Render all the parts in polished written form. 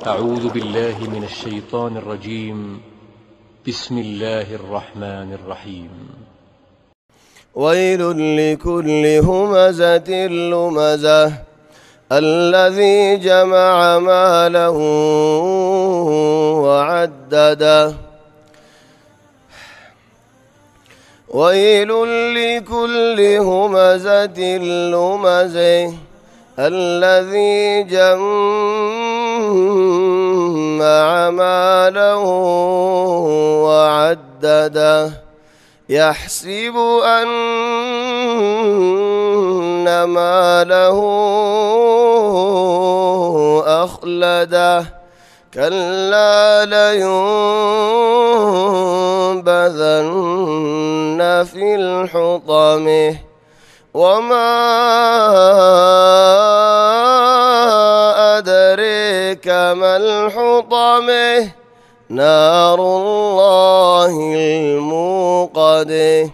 أعوذ بالله من الشيطان الرجيم. بسم الله الرحمن الرحيم. ويل لكل همزة لمزة الذي جمع ماله وعدده. ويل لكل همزة لمزة الذي جمع ماله وعدده يحسب أن ماله أخلده كلا لينبذن في الحطمة وما أدريك ما الحطمة نار الله الموقدة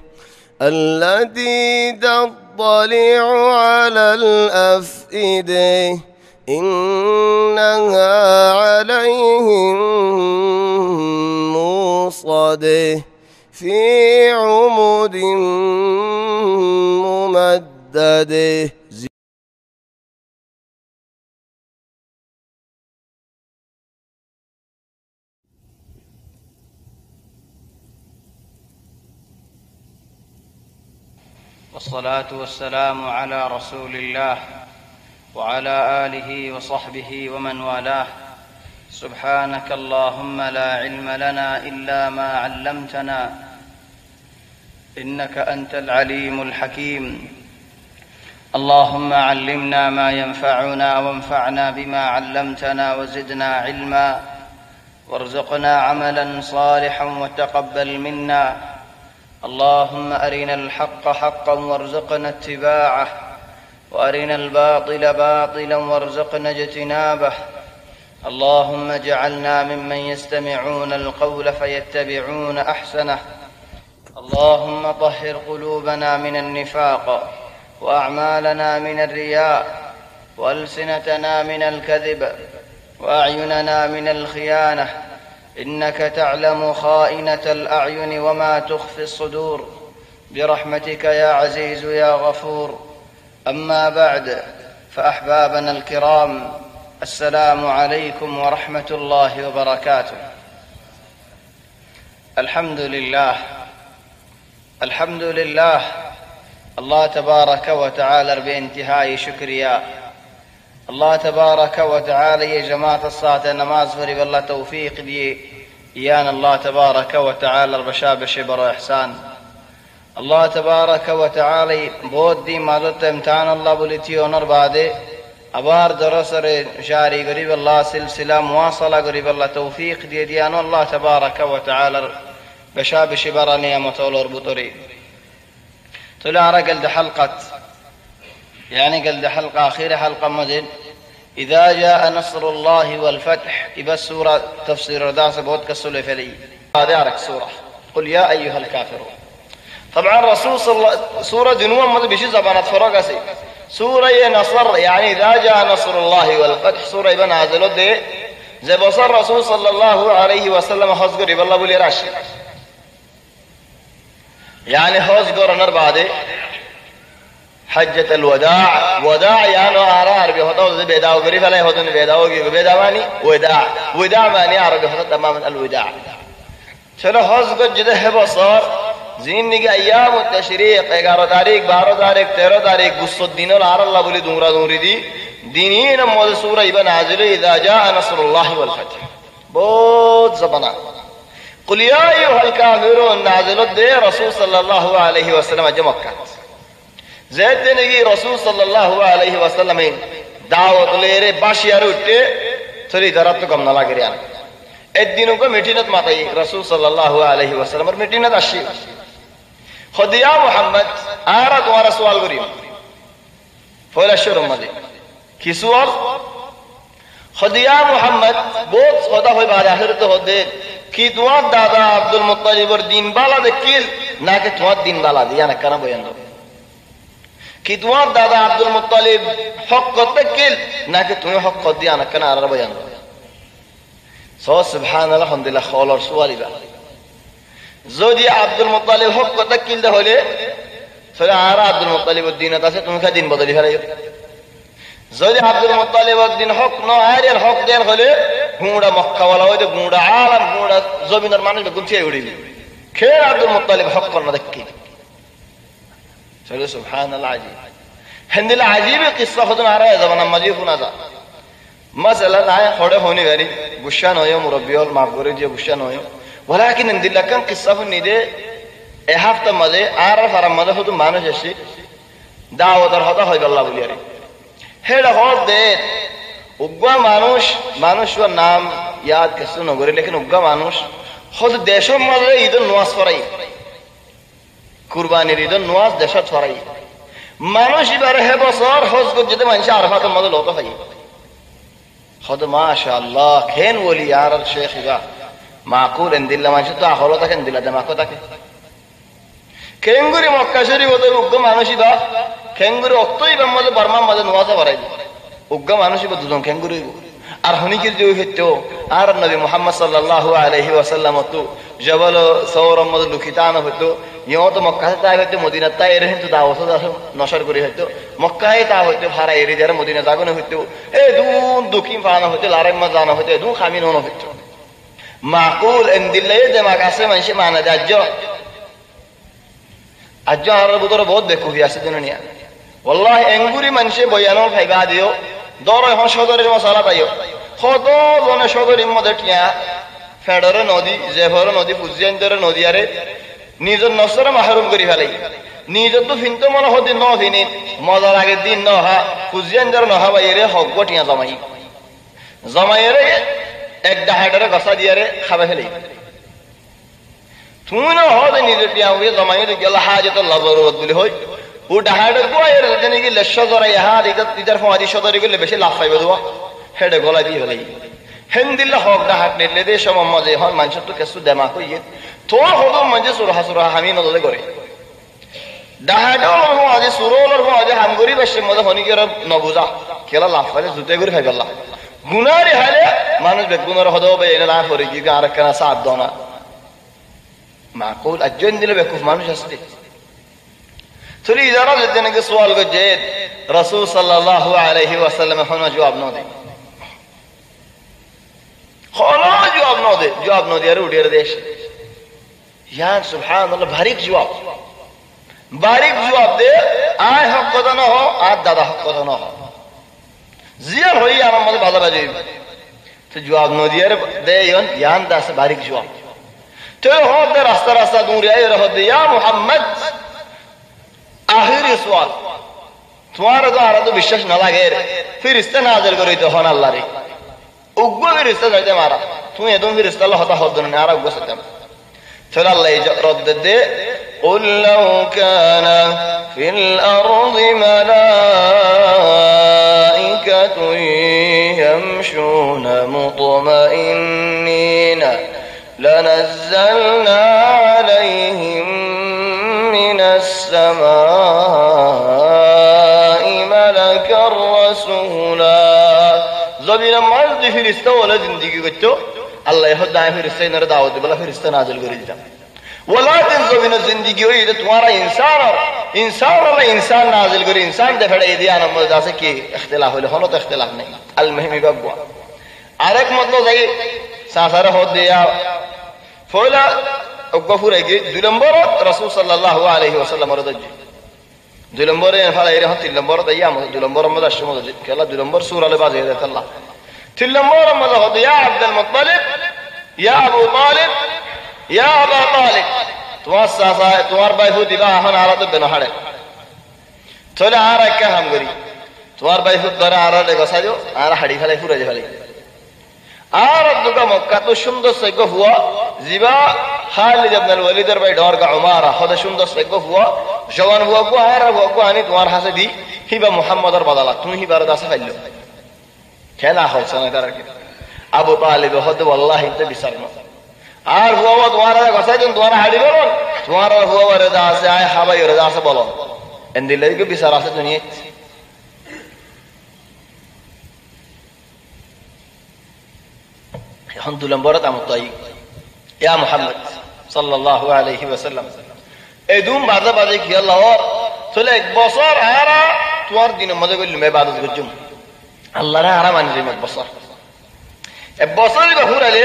التي تطلع على الأفئدة إنها عليهم موصدة في عمد ممددة. والصلاة والسلام على رسول الله وعلى آله وصحبه ومن والاه. سبحانك اللهم لا علم لنا إلا ما علمتنا إنك أنت العليم الحكيم. اللهم علمنا ما ينفعنا وانفعنا بما علمتنا وزدنا علما وارزقنا عملا صالحا وتقبل منا. اللهم أرنا الحق حقا وارزقنا اتباعه وأرنا الباطل باطلا وارزقنا اجتنابه. اللهم اجعلنا ممن يستمعون القول فيتبعون أحسنه. اللهم طهر قلوبنا من النفاق وأعمالنا من الرياء وألسنتنا من الكذب وأعيننا من الخيانة إنك تعلم خائنة الأعين وما تخفي الصدور برحمتك يا عزيز يا غفور. أما بعد، فأحبابنا الكرام، السلام عليكم ورحمة الله وبركاته. الحمد لله الحمد لله. الله تبارك وتعالى بانتهاء شكريا. الله تبارك وتعالى يا جماعة الصلاة نماز فريب الله توفيق دي إيان الله تبارك وتعالى البشابش بر إحسان. الله تبارك وتعالى بود دي مالت امتحان الله بولتي ونر بعد أبار درسر جاري قريب الله سلسلة مواصلة قريب الله توفيق دي ديان الله تبارك وتعالى بشابش بر نعمة والربطري. طلع قلد حلقة يعني قلد حلقة أخيرة حلقة مدن إذا جاء نصر الله والفتح. إبا سورة تفسير رداس بود كالسولة فلي هذا عرق سورة قل يا أيها الكافرون. طبعا رسول صلى الله سورة جنوة مدن بشي زبانات فرقسي سورة نصر يعني إذا جاء نصر الله والفتح سورة ابن عزلت دي زي بصر رسول صلى الله عليه وسلم حزقر إبا الله بولي راشي يعني حزقر نربادي حجة الوداع. وداع يعني عربي هذا بيداو غريب عليه هذا بيداو بيداواني وداع معنی عربي هذا تماما الوداع. چلو حج کو جده بصار زندگی ایام التشریق 11 تاریخ 12 تاریخ 13 تاریخ 20 दिन और अल्लाह बोली दूंरा दूंरी दी दीनी नमोद सूरा इबन नाजिल इज़ा जाअ नस्रुल्लाह वल फतह बहुत ज़बाना कुल या अय्युहल काफिरून नाजिल दे रसूल सल्लल्लाहु अलैहि वसल्लम जमक्का ज़ैद देनेगी रसूल सल्लल्लाहु अलैहि वसल्लम दावत लेरे बाशियार उठे थोड़ी दरत तो कम ना लग रहा दिनों को मिटीनत माताई रसूल सल्लल्लाहु अलैहि वसल्लम और मिटीनत अशी खुदिया मोहम्मद आरा तुम्हारा सवाल करी फौला शुरू मदे की सवाल खुदिया मोहम्मद बहुत खुदा हुई बात आखिर तो होते कि तुम्हारा दादा अब्दुल मुत्तलिब और दीन बाला देखिल ना कि तुम्हारा दीन बाला दिया ना करना बोयंदो कि तुम्हारा दादा अब्दुल मुत्तलिब हक को देखिल ना कि तुम्हें हक को दिया ना करना आरा बोयंदो সুবহানাল্লাহ আলহামদুলিল্লাহ খলর সুয়ালিবা যদি আব্দুল মুত্তালিব হক কথা কিলতে হলে তাহলে আর আব্দুল মুত্তালিবের দিনত আছে তুমি খা দিন বদলি ফেলাই যদি আব্দুল মুত্তালিবের দিন হক নয় আর হক দেন হলে গুঁড়া মক্কাওয়ালা হইতে গুঁড়া আলাম গুঁড়া জমিনের মানুষ গুছিয়ে উড়িবি খেয়ে আব্দুল মুত্তালিব হক করনা দেখি চলে সুবহানাল্লাহ আজিব হিন্দিল আজিব কিসসা খুদন আর জবান মাজি শুনা যা মাসালা নাই খড়ে হনি গারি গুসা নয় মুরব্বিয়ল মাফ করে যে গুসা নয় ওয়ালাকিন হিন্দিল কান কিসসা শুনি দে এ হাফতা মাঝে আর ফারাম মাঝে শুধু মানুষ এসে দাওয়াতের হতা হয়ে গেল বলি আরে হেডা হল দে উগ্গা মানুষের নাম ইয়াদ কিছু নগরে লেকিন উগ্গা মানুষ হয়তো দেশের মাঝে ঈদের নোয়াজ পড়াই কুরবানির ঈদের নোয়াজ দেশত ছড়াই মানুষ এবার হে বছর হজ যেতে মানুষ আরফাতের মাঝে লত হয় হয়তো মাশাআল্লাহ খেন বলি আর শেখ ইবা মাকুল এন্দিল্লা মানুষ তো হলো থাকেন দিলা দেমাকো থাকে খেঙ্গুরি মক্কা শরীফ হতে উগ্গা মানুষই বা খেঙ্গুরি অক্তই বা মাঝে বর্মার মাঝে নোয়াজা বাড়াই উগ্গা মানুষই বা দুজন খেঙ্গুরি আর হনিকির যে হইতো আর নবী মুহাম্মদ সাল্লাল্লাহু আলাইহি ওয়াসাল্লাম তো জবল সৌরম মধ্যে লুকিতানো হইতো ইও তো মক্কা তাই হইতো মদিনা তাই এর কিন্তু দাওয়াত নশর করে হইতো মক্কায় তা হইতো ভাড়া এর যারা মদিনা জাগনে হইতো এ দুন দুকিম পানো হইতো লারাইমা জানা হইতো দু খামিন হনো হইতো মাকুল এন্দিল্লে দেমাগ আছে মানুষ মানে দাজ্য আজ আর বুতর বহুত বেকুফি আছে দুনিয়া ওয়াল্লাহি এঙ্গুরি মানুষে বয়ানো ভাইবা দিও দর এখন সদরের মশলা পাইও কত জনে সদরের মধ্যে টিয়া ফেডরে নদী জেভর নদী ফুজিয়ান্তরে নদী আরে নিজের নসরে মাহরুম করি ফেলাই নিজের তো ফিনতো মনে হতে ন ফিনি মজার আগের দিন নহা ফুজিয়ান্তর নহা বাইরে হক টিয়া জমাইরে এক ডাহাডারে গসা দিয়ারে খাবে ফেলাই তুমি না হতে নিজের টিয়া হয়ে জমাইরে গেল হাজত লাজরত বলে হয় ও ডাহাডে গোয়ের জানি কি লেশ জরাই হা ইদার ফমাদি সদরে গেলে বেশি লাভ পাইবে দোয়া হেডে গলা দিয়ে ফেলাই হেন্দিল্লা হক ডাহাট নিলে দেশ মাঝে হন মানুষের তো কিছু দেমা কইয়ে তোর হতো মাঝে সুরহা হামি নজরে করে ডাহাডেও মাঝে সুরোলর মাঝে হামগরি বেশি মধ্যে হনিকের নবুজা খেলা লাভ পাইলে জুতে করে খাই পেলাম গুনারি হালে মানুষ বেগুনার হদেও বে এনে লাভ করে কি আর কেনা সাথ দনা মাকুল আজ্জন দিলে বেকুফ মানুষ আসতে চলি যারা যেতে নাকি সোয়াল করছে রাসূল সাল্লাল্লাহু আলাইহি ওয়াসাল্লাম এখন জবাব না দেয় জবাব না দিয়ে উঠিয়ে দেশ ইয়ার সুবহানাল্লাহ বারিক জবাব দে আয় হক কথা না হো আর দাদা হক কথা না হো জিয়ার হই আমার মধ্যে ভালো বাজে তো জবাব না দিয়ে দে ইয়ান দাস বারিক জবাব তো হতে রাস্তা দূরে আয় রহতে ইয়া মুহাম্মদ আখিরি সওয়াল তোমার তো আর তো বিশ্বাস না লাগে ফেরেশতা নাযিল করিতে হন আল্লাহ রে উগ্র ফেরেশতা যাইতে মারা তুমি এদম ফেরেশতা আল্লাহ হতা হদ না আর উগ্র সাথে চল আল্লাহ রদ দে قل لو كان في الأرض ملائكة يمشون مطمئنين لنزلنا عليهم من السماء ملكا رسولا زمین مرد فرشتہ والا زندگی کرتے اللہ یہ دائیں فرشتہ انہر دعوت بلا فرشتہ نازل کری دیتا ولكن زمین زندگی ہوئی تمہارا انسان اللہ انسان نازل کری انسان دے پھڑے دیا نمبر دا سے کہ اختلاف ہوئے ہونو تو اختلاف نہیں المہمی بابوا آرک مطلب ہے سانسارہ ہو دیا فولا اگفور ہے کہ دلمبر رسول صلی اللہ علیہ وسلم رضی دلمبر فلا يرهن دلمبر ديام دلمبر ماذا شو ماذا كلا دلمبر سورة لبعض هذا الله دلمبر ماذا هذا يا عبد المطلب يا أبو طالب يا أبا طالب تواسع توار بايفوت يبقى هون عرض بنهاره تلا عرض كهم غري توار بايفوت درا عرض لقصاجو عرض حدي فلا يفور جفالي عرض دوكا مكة تو شندو سيقف هو زبا خالد ابن الوليد ربي دور کا عمارہ خدا شندو سيقف هو جوان هو کو آرا هو کو آنی توار حسدي هبا محمد اور بدلا تم هي بردا سفلو كلا هو سنه درك ابو طالب خد والله انت بسرنا আর হুয়া তোমার কথাজন তোমার হাড়ি বলুন তোমার হুয়া রদা আছে আয় হাবাই রদা আছে বলুন এন্দিলে কি বিচার আছে দুনিয়া এখন 2 নম্বরত আমতাই ইয়া মুহাম্মদ সাল্লাল্লাহু আলাইহি ওয়াসাল্লাম এই দুম বাজে বাজে কি আল্লাহ চলে এক বছর আরা তোর দিনের মধ্যে কইল মে ইবাদত করছুম আল্লাহর হারাম আনি এক বছর এক বছর ঘুরালে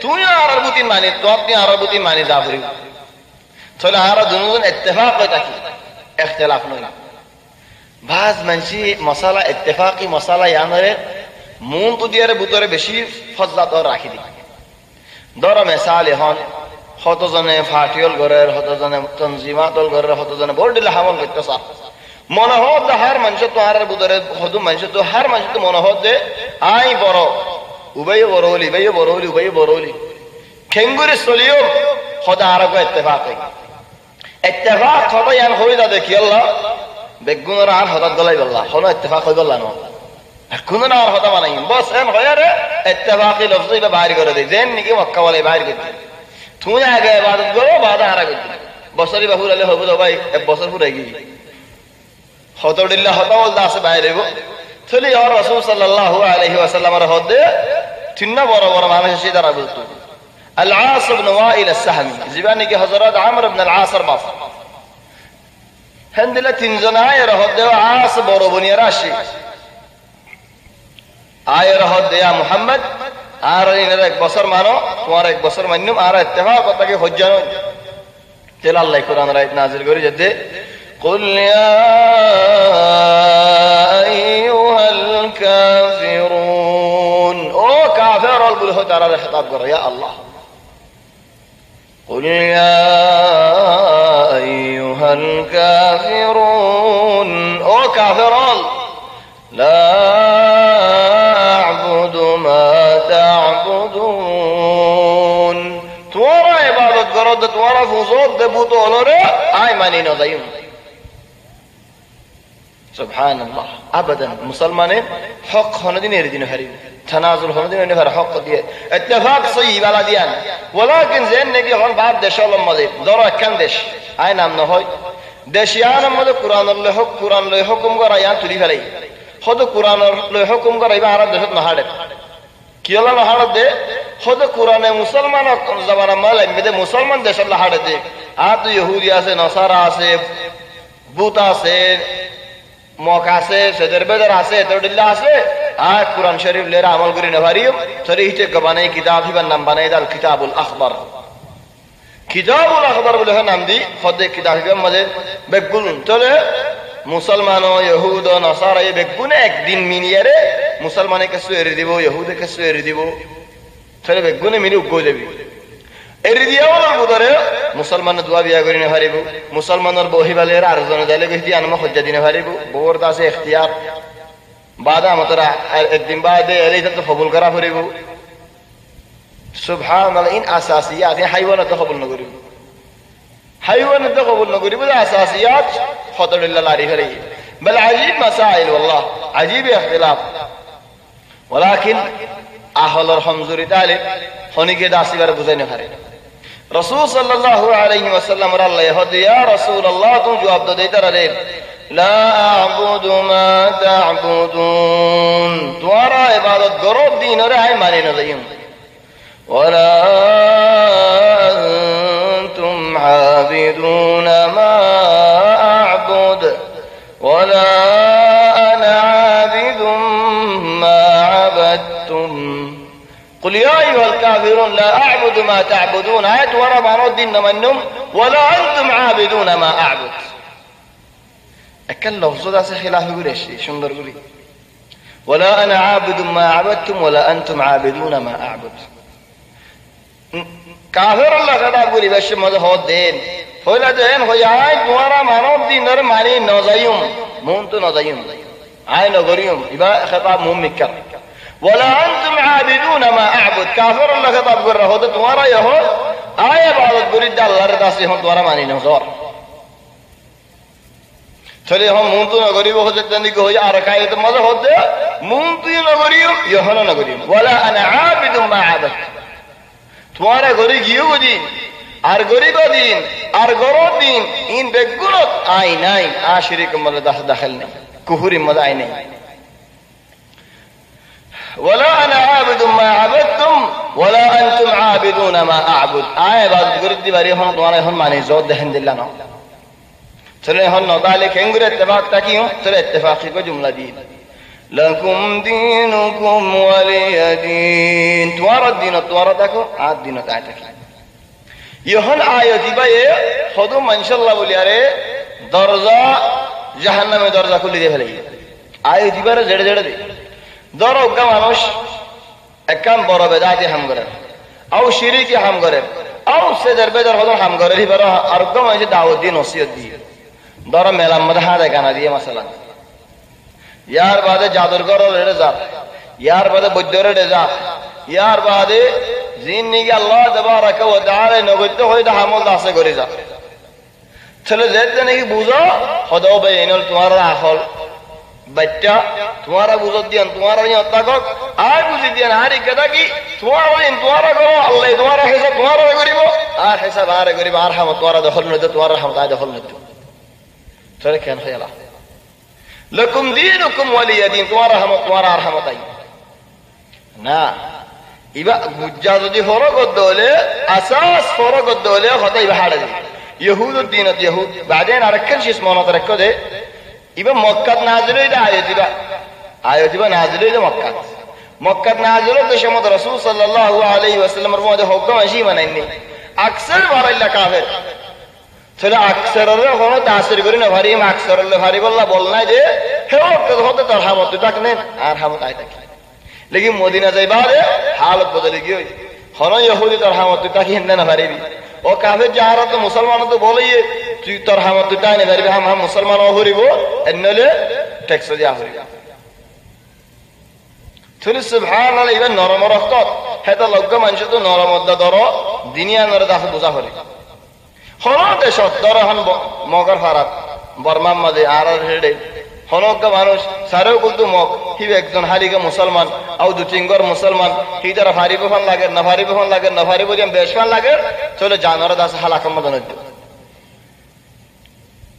তুই আর বুতি মানে তোর তুই আর বুতি মানে যা করিব চলে আরা দুজন ইত্তেফাক হই থাকি ইখতিলাফ নয় বাজ মানসি মশালা ইত্তেফাকি মশালা ইয়ানরে মন তো দিয়ারে বুতরে বেশি ফজলাত রাখি দি ধর মিসাল এখন হতজনে ফাটিয়ল গরের হতজনে তনজিমাতল গরের হতজনে বড়দিলে হামল করতেছা মনে হদ হার মানুষ তো আর বুতরে হদু মানুষ তো হার মানুষ তো মনে হদ দে আই বড় উবাই বড়লি বাই বড়লি উবাই বড়লি খেঙ্গুরি চলিও খোদা আর কো ইত্তেফাক ইত্তেফাক হবে ইয়ান হই দা দেখি আল্লাহ বেগুনর আর হঠাৎ গলাই বললা হনো ইত্তেফাক হই বললা না কোন না আর হতা বানাই বস এম হয় রে ইত্তেফাকি লফজ বা বাইর করে দেই দেন নাকি মক্কা ওয়ালে বাইর করে দেই তুই আগে ইবাদত করো বাদা আর করে বছরই বাহুর আলে হবে তো ভাই এক বছর পুরো গই হতডিল্লা হতা বলদা আছে বাইরেব চলি আর রাসূল সাল্লাল্লাহু আলাইহি ওয়াসাল্লামের হদে তিননা বড় বড় মানুষ এসে দাঁড়া বলতো আল-আস ইবনে ওয়াইল আস-সাহমি জীবানি কি হযরত আমর ইবনে আল-আস এর বাপ হেনদিলা তিনজন আয়ের হদে আস বড় বনিয়ারা আসে আয়ের হদে ইয়া মুহাম্মদ আর ইনের এক বছর মানো তোমার এক বছর মান্যম আর ইত্তেফাক কথাকে হজ্জানো তেল আল্লাহ কোরআন আয়াত নাযিল করে যেতে قل يا أيها الكافرون او كافر البله تعالى خطاب کر يا الله قل يا أيها الكافرون او كافر لا أعبد ما تعبدون توارا عبادت کرو توارا فوزود دبوتو لره آي ماني نو دايم সুবহানাল্লাহ আবাদান মুসলমানে হক হনদিন এরদিন হারিব তানাজুল হনদিন এনে হার হক দিয়ে ইত্তেফাক সহি বালা দিয়ান ওয়ালাকিন জেন নেকি হল বাদ দেশলম মধ্যে দরা কান দেশ আই নাম ন হয় দেশিয়ান মধ্যে কুরআনুল্লাহ হক কুরআন লয় হুকুম করা ইয়া তুলি ফেলাই হদ কুরআন লয় হুকুম করা ইবা আরব দেশত না হাড়ে কি হলো না হাড়ে দে হদ কুরআনে মুসলমান জবানা মালে মেদে মুসলমান দেশত হাড়ে দে আত ইহুদি আছে নসারা আছে বুত আছে মক আছে সদর বেদর আছে তড়িল্লা আছে আর কুরআন শরীফ লেরা আমল করি না পারিও শরীহতে গবানে কিতাব হিবার নাম বানাই দাল কিতাবুল আখবার বলে নাম দি ফদে কিতাব হিবার মধ্যে বেগুন চলে মুসলমান ও ইহুদ ও নসারা এই বেগুনে একদিন মিনিয়ারে মুসলমানে কে সুয়েরি দিব ইহুদে কে সুয়েরি দিব চলে বেগুনে মিনি উগো যাবি এরি দিয়াওয়ার বুদরে মুসলমান দোয়া বিয়া করি না পারিব মুসলমানের বহিবালের আর জন যাইলে গেছি আনমা হজ্জা দিনে পারিব বউর কাছে ইখতিয়ার বাদা মতরা একদিন বাদে এলেই তো কবুল করা পারিব সুবহানাল্লাহ ইন আসাসিয়াত হাইওয়ানা তো কবুল না করিব হাইওয়ানা তো কবুল না করিব আসাসিয়াত ফতলিল্লাহ লারি ফেরি বল আজীব মাসাইল والله আজীব ইখতিলাফ ولكن আহলর হমজুরি তালে হনিকে দাসিবার বুঝাই না পারে রাসূল সাল্লাল্লাহু আলাইহি ওয়াসাল্লাম আল্লাহ হদ ইয়া রাসূলুল্লাহ তুমি জবাব দাও দেতারে লা আ'বুদু মা তা'বুদুন তোরা ইবাদত করো দিনরে আই মানে না যাইম ওয়ালা আনতুম আবিদুন মা আ'বুদ ওয়ালা আনা আবিদুম মা আবাদতুম قل يا أيها الكافرون لا أعبد ما تعبدون آيات ورا معنى الدين منهم ولا أنتم عابدون ما أعبد أكل لفظ ذا خلاف قريش شندر قولي ولا أنا عابد ما عبدتم ولا أنتم عابدون ما أعبد كافر الله خطاب قولي بس ماذا هو الدين فإلا دين هو آيات ورا معنى الدين نر معني نوزيهم مونتو نوزيهم آي نغريهم إبا خطاب ممكر ولا أنتم عابدون ما أعبد كافر الله خطاب قرر هذا تمہارا يهود آية عبادت بريد الله رضا سے ہم تمہارا مانی نوزور چلے ہم مونتو نگری وہ جتنے کی ہوئی آرکائی تو مزہ ہوتے مونتو نگری یہانا نگری ولا أنا عابد ما عبد تمہارا گری گیو دین আর গরিব দিন আর গরব দিন ইন বেগুনত আই নাই আশরিক মধ্যে দাখিল নেই কুফরি মধ্যে আই নাই ولا أنا عابد ما عبدتم ওয়ালা আনতুম আবিদুনা মা আ'বুদ আয় ইবাদত করি দিবারি হন তোমার এখন মানে জোর দেখেন দিল্লা না চলে হন নদালে কেঙ্গুরে ইত্তেফাক তাকিও চলে ইত্তেফাকি কো জুমলা দি লাকুম দীনুকুম ওয়ালিয়া দীন তোমার দিন তোমার দেখো আর দিন তাই থাকি ইহন আয় দিবায়ে হদু মানশাল্লাহ বলি আরে দরজা জাহান্নামে দরজা খুলে দিয়ে ফেলে আয় দিবারে জেড়ে জেড়ে দে ধর অজ্ঞা মানুষ একখান বড় বেদাতি হাম করে আও শিরিকি হাম করে আও সেদের বেদার হলো হাম করে হিবার আর অজ্ঞা মানুষ দাওয়াত দিয়ে নসিহত দিয়ে ধর মেলার মধ্যে হাতে গানা দিয়ে মাসালা ইয়ার বাদে জাদুরগর রেড়ে যা ইয়ার বাদে বৈদ্যরে রে যা ইয়ার বাদে জিন নিগে আল্লাহ তাবারাকা ওয়া তাআলা নগত্য হইতে হামল দাসে করে যা চলে যেতে নাকি বুঝো হদাও ভাই এনল তোমার আহল বাচ্চা তোমারা বুঝত দিয়ান তোমারা অত্যাকক আর বুঝি দিয়ান আর কেদা কি তোমার তোমারা করো আল্লাহ তোমারা হিসাব তোমারা করিব আর হিসাব আর করিব আর হাম তোমারা দখল নইতে তোমার হাম তাই দখল নইতে চলে কেন হইলা লকুম দীনুকুম ওয়ালিয়া দীন তোমার হাম তোমার আর হাম তাই না ইবা গুজ্জা যদি ফরক হলে আসাস ফরক হলে হতাই হাড়ে ইহুদ দিনত ইহুদ বাদেন আরেকখান শেষ মনত রাখো দে ইবা মক্কাত নাজিল হইলে আয়োজিবা নাজিল হইলে মক্কাত নাজিল হইলে সময় রাসূল সাল্লাল্লাহু আলাইহি ওয়াসাল্লামের মধ্যে হুকুম আসি মানাইনি আকসার বারাইল্লা কাফের তাহলে আকসারের কোনো তাসির করি না ভারী আকসারের ভারী বললা বল নাই যে হে হতে তোর হামত তাক নেন আর হামত আই থাকি লেকিন মদিনা যাইবা রে হালত বদলে গিয়ে হন ইহুদি তোর হামত তাকি হিন্দা না ভারিবি ও কাফের যাহারা তো মুসলমান তো বলেই তুই তোর হামত তাই না ভারিবি হাম মুসলমান হরিব এনলে ট্যাক্স দিয়া হরিব তুলি সুবহানাল্লাহ ইবা নরম রক্ত হেতা লগ্গ মানুষ তো নরম দর দুনিয়া নরে দাস বুঝা হরি হন দেশ দর হন মগর ফারাত বর্মার মাঝে আর হেডে হনজ্ঞ মানুষ সারেও কিন্তু মগ হি একজন হারিকে মুসলমান আও দু তিনগর মুসলমান হি তারা ফারিব ফান লাগে না ফারিব ফান লাগে না ফারিব দিম বেশ ফান লাগে চলে জানর দাস হালাকম মদন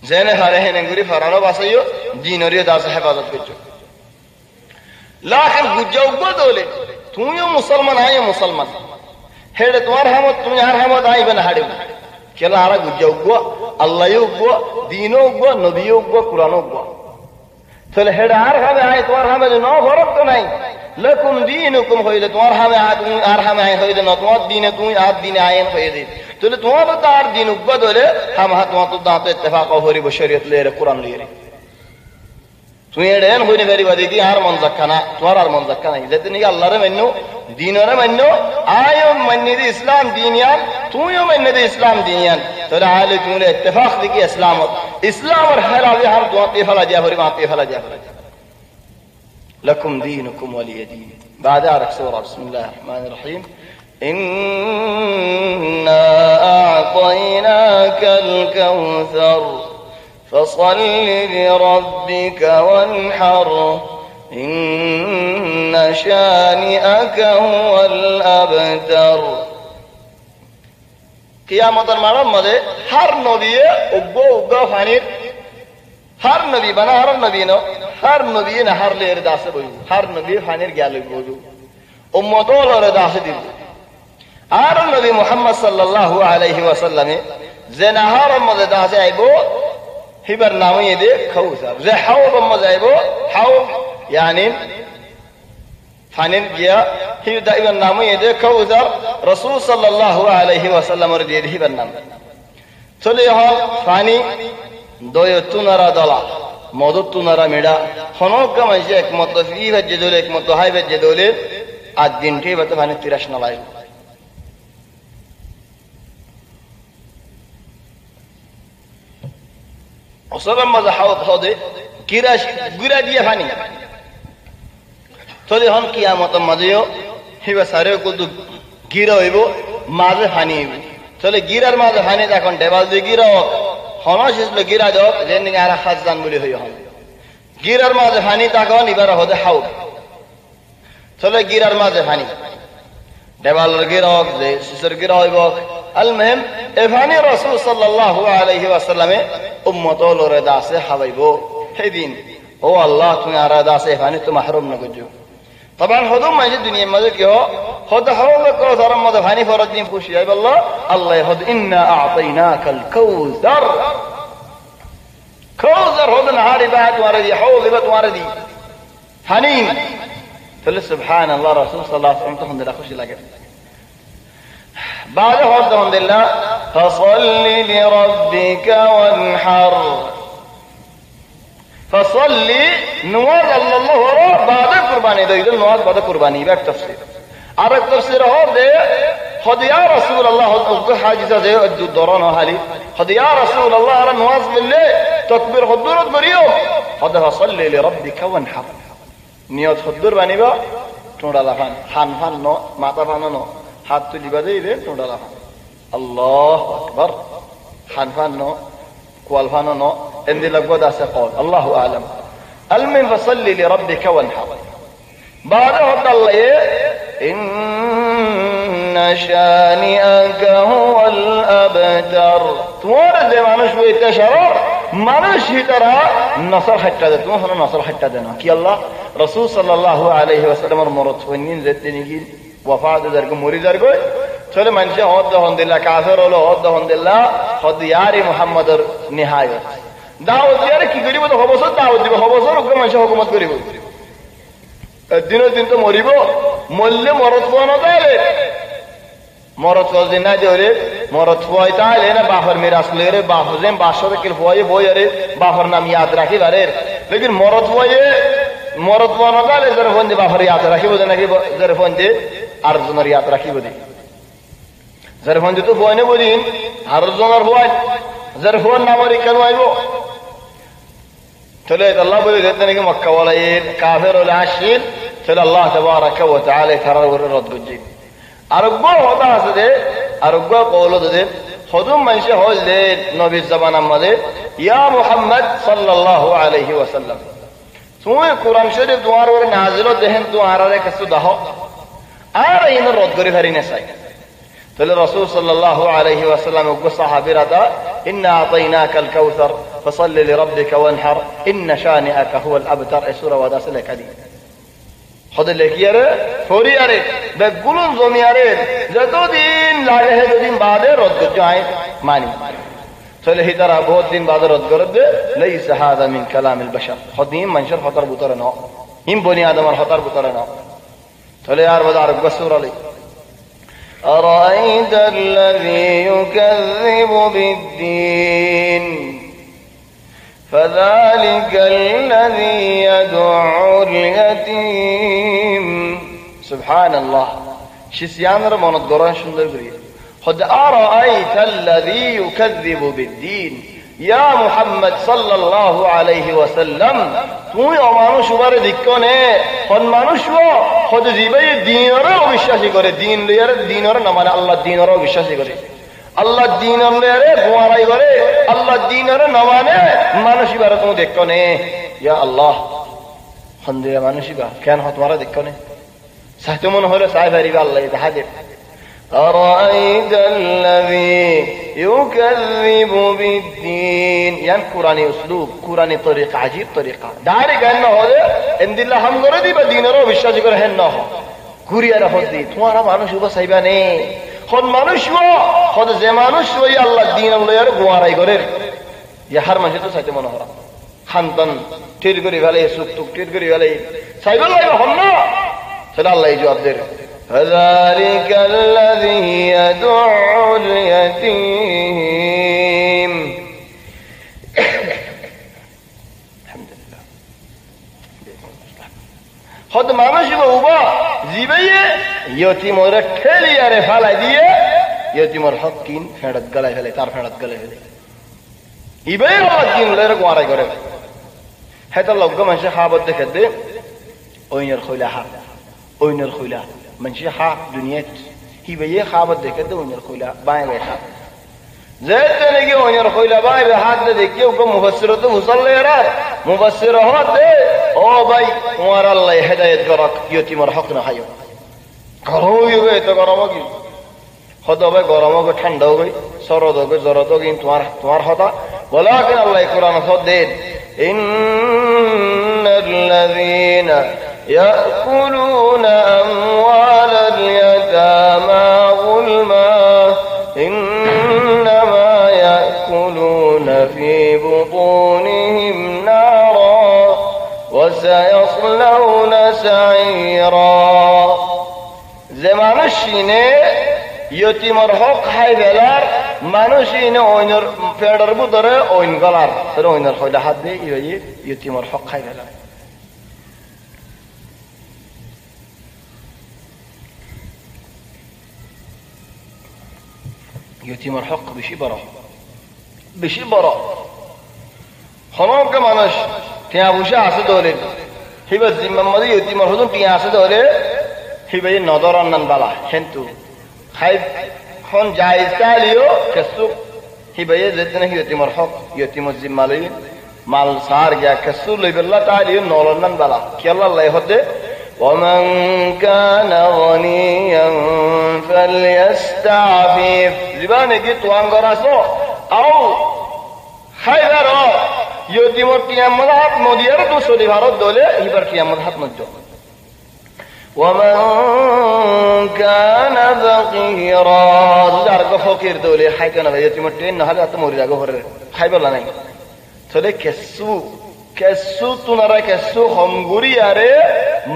জেনে হারে হেনে গুরি ফরানো বাসাইও দিনরিও দাস হেফাজত করছো লাখিন গুজ্জা উগ্গ দলে তুমিও মুসলমান আইও মুসলমান হেডে তোমার হামত তুমি আর হামত আইবে না হাড়িব কেলা আর গুজ্জা উগ্গ আল্লাহ উগ্গ দিনও উগ্গ নবীও উগ্গ কুরআন উগ্গ তাহলে হেডে আর হামে আয় তোমার হামে ন ফরক তো নাই লকুম দীনুকুম হইলে তোমার হামে আর হামে আয় হইলে না তোমার দিনে তুমি আর দিনে আইন হয়ে দিই তাহলে তোমার তো আর দিন উগ্গ দলে হাম হাত তোমার তো দাঁতে ইত্তেফাক হরিব শরীয়ত লিয়ে কুরআন লিয়ে তুই এডেন হইনে বেরিবা দিদি আর মন জাক্কা না তোমার আর মন জাক্কা নাই যেতে নাকি আল্লাহরে মান্য দিনরে মান্য আয়ও মান্য দি ইসলাম দিনিয়ান তুইও মান্য দি ইসলাম দিনিয়ান তাহলে আলে তুমি ইত্তেফাক দিকি ইসলামের হেলালি হার তোমাতে ফেলা দিয়া হরি মাতে ফেলা দিয়া لكم دينكم ولي دين بعد أعرف سورة بسم الله الرحمن الرحيم إنا أعطيناك الكوثر فصل لربك وانحر إن شانئك هو الأبتر কিয়ামতের মারার মধ্যে হর নবী উগ্গ ফানির হর নবী বানা হর নবী ন হর নবী না হর লের দাসে বই হর নবী ফানির গেল বজু উম্মত লরে দাসে দিব আর নবী মুহাম্মদ সাল্লাল্লাহু আলাইহি ওয়াসাল্লামে যে নাহার মধ্যে দাসে আইবো হিবার নামে দে খাউসার যে হাউব মধ্যে আইবো হাউব يعني ফানির গিয়া হি দাইবার নামে দে খাউসার রাসূল সাল্লাল্লাহু আলাইহি ওয়াসাল্লামের দিয়ে দিবার নাম চলে হল ফানি দয় তুনারা দলা মদত তুনারা মেডা হনক মাইজে একমত ফি ভজ্জে দলে একমত হাই ভজ্জে দলে আজ দিনটি বতে ফানি 30 নলাই ওসবের মাঝে হাওত হদে কিরাশ গুরা দিয়ে ফানি চলে হন কিয়ামতের মাঝেও হিবা সারেও কিন্তু গিরা হইব মাঝে ফানি হইব চলে গিরার মাঝে ফানি এখন ডেবাল দিয়ে গিরা হোক হনশিসল গিরা হোক যেন আর খাজদান বলে হই হন গিরার মাঝে ফানি তখন এবার হদে হাউদ চলে গিরার মাঝে ফানি ডেবালের গিরা হোক যে শিশুর গিরা হইব আল মুহিম এ ফানি রাসূল সাল্লাল্লাহু আলাইহি ওয়াসাল্লামে উম্মত লরে দাসে হাবাইব সেদিন ও আল্লাহ তুমি আর দাসে ফানি তো মাহরুম না করছো طبعا هدوم ما جد دنيا ما ذكيه هد حول كروز رمضة فاني فردين خوشي أي بالله الله يهد إنا أعطيناك الكوثر كوثر هد نهاري بعد واردي حوض بات واردي حنين فل سبحان الله رسول صلى الله عليه وسلم تخند الله خوشي لك بعد هد الحمد لله فصل لربك وانحر فصلي نواز الله ورا بعد قرباني ده يدل نواز بعد قرباني باك تفسير عرق تفسير هو ده خد يا رسول الله خد حاجزه زي الدوران حالي خد يا رسول الله ارى نواز بالله تكبير خدرت بريو خد فصلي لربك وانحر نيات خدر بني با توڑا لفان خان فان نو ماتا فان نو হাত তুলি বাজে দে توڑا لفان الله اكبر خان فان نو كوال فان نو عندي لقود قول الله أعلم المهم فصلي لربك وانحر بعد هذا الله إن شانئك هو الأبتر توارد زي مانوش بيتشرر مانوش هترى نصر حتى ده توفنا نصر حتى ده كي الله رسول صلى الله عليه وسلم مرت فنين زتنيجين وفاة درك مريض درك چلو منشه هود هندلا کافر ولو هود هندلا خود یاری محمد نهایت দাওয়াত দিয়ারে কি করিব তো হবস দাওয়াত দিব হবস রকম মানুষ হুকুমত করিব দিন দিন তো মরিব মরলে মরত না তাইলে মরত দিন না দেরে মরত হয় তাইলে না বাফর মিরাস লেরে বাফজেম বাসরে কিল হয় বই আরে বাফর নাম याद রাখি বারে লেকিন মরত হয় মরত না তাইলে জরে ফোন দি বাফর याद রাখিব নাকি জরে ফোন দি আর জনের याद রাখিব দি জরে ফোন দি তো বয়নে বলিন আর জনের হয় জরে ফোন না মরি কেন আইবো চলে আল্লাহ বলে দেন নাকি মক্কা ওয়ালায়ের কাফের ওলা আসিল চলে আল্লাহ তাবারাকা ওয়া তাআলা তারার রদ গজি আরগ্য হতা আছে দে আরগ্য কওল দে খুদুম মানশে হল দে নবীর জামানা মধ্যে ইয়া মুহাম্মদ সাল্লাল্লাহু আলাইহি ওয়াসাল্লাম তুমি কোরআন শরীফ দুয়ার ওরে নাজিল দেহেন দুয়ারে কিছু দাও আর ইন রদ করি ফারি না চাই তাহলে রাসূল সাল্লাল্লাহু আলাইহি ওয়াসাল্লাম ও সাহাবীরা দা ইন্না আতাইনাকাল কাউসার فصل لربك وانحر إن شانئك هو الأبتر سورة وداسل كدي خد لك يره فوري يره بقولون زومي يره جتو دين لاگه ہے دين بعد رد جائے مانی چلے ہی طرح بہت دن بعد رد کرد ليس هذا من كلام البشر خدیم منشر خطر بوتر نو ہم بنی آدم خطر بوتر نو چلے یار بدار بسورہ لے أرأيت الذي يكذب بالدين فذلك الذي يدعو اليتيم سبحان الله شسيان رمانت قرآن شندر بريد خد أرأيت الذي يكذب بالدين يا محمد صلى الله عليه وسلم তুমি অমানুষ উবারে দিকনে কোন মানুষ খোদ জীবে দিনরে অবিশ্বাসী করে দিন লইয়ারে দিনরে না মানে আল্লাহ দিনরে অবিশ্বাসী করে আল্লাহ দিন লইয়ারে গোয়ারাই করে আল্লাহ দিনরে না মানে মানুষই বারে তুমি দেখনে ইয়া আল্লাহ খন্দে মানুষই বা কেন তোমারা দেখনে সাথে মনে হলো সাই ভারিবা আল্লাহ দেখা দে أرأيت الذي يكذب بالدين يعني قرآني أسلوب قرآني طريقة عجيب طريقة داري كأنه هذا إن الله هم قردي بدين رو بشاش كره هنه كوريا رفضي تمہارا مانوش هو صحيح نه خود مانوش هو خود زمانوش هو يا الله دين الله يار غوارای করে يا هر মানুষ তো সাইতে মনে হয় খানতন তীর করে ফেলে সুক টুক তীর করে ফেলে সাইবেল লাগবে হন না সেটা আল্লাহই জবাব দেবে فذلك الذي يدعو اليتيم الحمد لله خود মানুষ বাবা জিবেয়ে ইয়তিমরে ঠেলিয়ারে ফালাই দিয়ে ইয়তিমর হক কিন ফেড়ত গলায় ফেলে তার ফেড়ত গলায় ফেলে ইবে আল্লাহ দিন লরে গোয়ারাই করে হেতা লগ্গ মানুষ খাবত দেখে দে ওইনের খইলা হা ওইনের খইলা منشي حق دنيات هي بيه خابت دكده ونير خويلا باي باي خاب زيت نيجي ونير خويلا باي بحد دكيه وكم مفسرته مصليرات مفسرات او باي ومر الله هدايه غرق يتي مرحقنا حيو গরম হয়ে তো গরম কি খোদা ভাই গরম হবে ঠান্ডা হবে সরদ হবে জরদ হবে তোমার হতা ولكن الله قرآن صدق إن الذين يأكلون أموال اليتامى ظلما إنما يأكلون في بطونهم نارا وسيصلون سعيرا যে মানুষ ইনে ইয়তিমর হক খাই ফেলার মানুষ ইনে অইনের পেটের ভিতরে অইন গলার তোর অইনের হইলে হাত দিয়ে ইয়তিমর হক খাই ফেলার ইয়তিমর হক বেশি বড় সমগ্র মানুষ টিয়া বসে আছে ধরে হিবার জিম্মার মধ্যে ইয়তিমর হতুন টিয়া আছে ধরে হিবাই নজর অন্যান বালা কিন্তু খাই খন যাই চালিও কেসু হিবাই যেতেন ইয়তিমর হক ইয়তিমর জিম্মা লই মাল সার গিয়া কেসু লই বেলা তালিও নলন্নান বালা কেলা লাই হতে ومن كان غنيا فليستعفف زبانه کی تو انگراسو او خیبر یتیمر قیامت مدیر تو سودی بھارت دوله হিবার قیامت হাত নজো ومن كان فقيرا যার গো ফকির দোলে খাইতে না ইয়তিমর টেন না হলে তো মরি যাগো ঘরে খাইবলা নাই তবে কেসু তুনারা কেসু হমগুরি আরে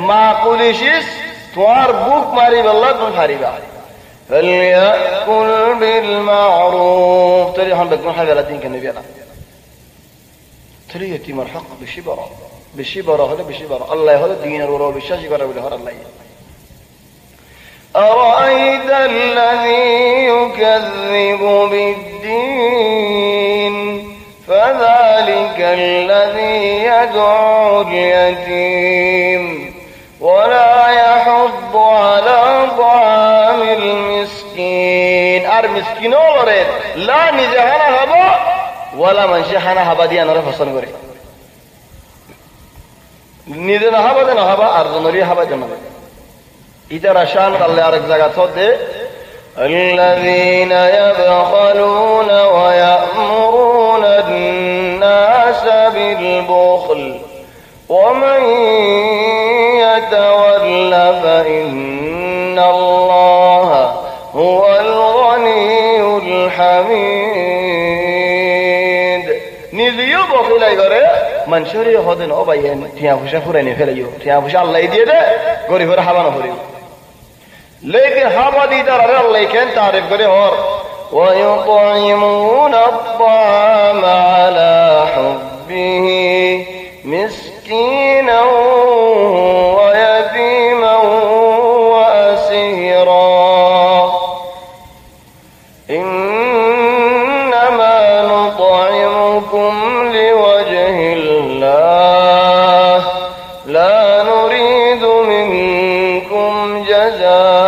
মা পুলিশিস তোমার বুক মারি বললা তুমি হারিবা فليأكل بالمعروف تري هم بكون حاجه لدين كان بينا تري يتيم الحق بشبره هذا بشبره الله هذا دين الورو بالشاشه قرب له الله أرأيت الذي يكذب بالدين فذلك الذي يدعو اليتيم ولا يحض على طعام المسكين مسكين ولرد لا نجهنا هبا ولا من شحنا هبا دي أنا رفضن قري نجنا هبا دنا هبا أرضنوري هبا جمال إذا رشان الله أرك زكاة صدق الذين يبخلون ويأمرون الناس بالبخل ومن يتول فإن الله هو الغني الحميد نذيو بخل أيغره منشوري خدن أو باين تيافوشا فرني فليو تيافوشا الله يديه ده غوري فر حبانو فريو لیکن ہوا دیدار اللہ کن تعریف کرے اور وَيُطْعِمُونَ الطَّعَامَ عَلَى حُبِّهِ مِسْكِينًا وَيَتِيمًا وَأَسِيرًا إِنَّمَا نُطْعِمُكُمْ لِوَجْهِ اللَّهِ لَا نُرِيدُ مِنكُمْ جَزَاءً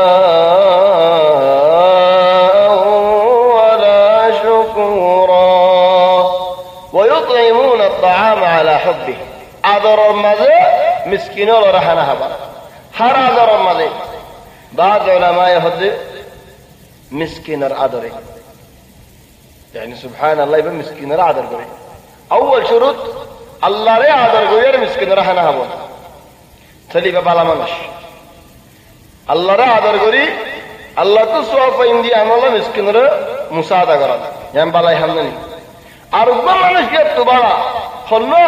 আদরের মাঝে মিসকিনও রাখানা হবা হার আদরের মাঝে বাদ উলামায়ে হদে মিসকিনের আদরে يعني سبحان الله يبقى مسكين আদর করে اول شروط الله রে আদর করে মিসকিন রাখানা হবা চলিবা বালা মানুষ আল্লাহ রে আদর করি আল্লাহ তো সওয়াব ইন্দি আমলা মিসকিনরে মুসাদা করা জান বালাই হামদানি আর মানুষ কে তো বালা হলো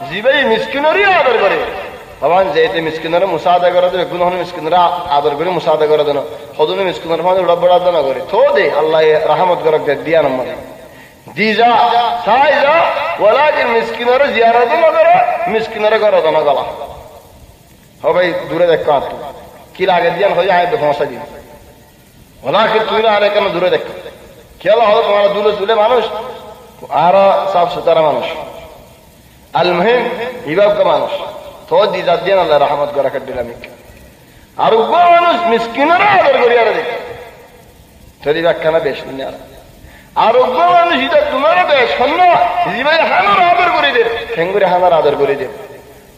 জিবাই মিসকিনরি আদর করে বাবা যেতে মিসকিনরে মুসাদা করে দেবে কোন মিসকিনরা আদর করে মুসাদা করে দেন হদনে মিসকিনর ফাঁদে উড়া বড়া দানা করে তো দে আল্লাহ রহমত করক দে দিয়া নম্বর দি যা তাই যা ওয়ালাকিন মিসকিনরে জিয়ারত না করে মিসকিনরে করে দানা গলা হবে দূরে দেখো আত কি লাগে দিয়ান হয়ে যায় বেফসা দি ওয়ালাকিন তুই না আরে কেন দূরে দেখ খেলা হবে তোমার দূরে চলে মানুষ আর সাফ সুতরা মানুষ المهم يبقى মানুষ তো দিদার দিন আল্লাহ রহমত করে কাটিলাম আর মানুষ মিসকিনরা আদর করি আর দেখ তরি ব্যাখ্যানা বেশ না আর মানুষ এটা তোমার বেশ হল জীবনে হানার আদর করে দে ঠেঙ্গুরে হানার আদর করে দে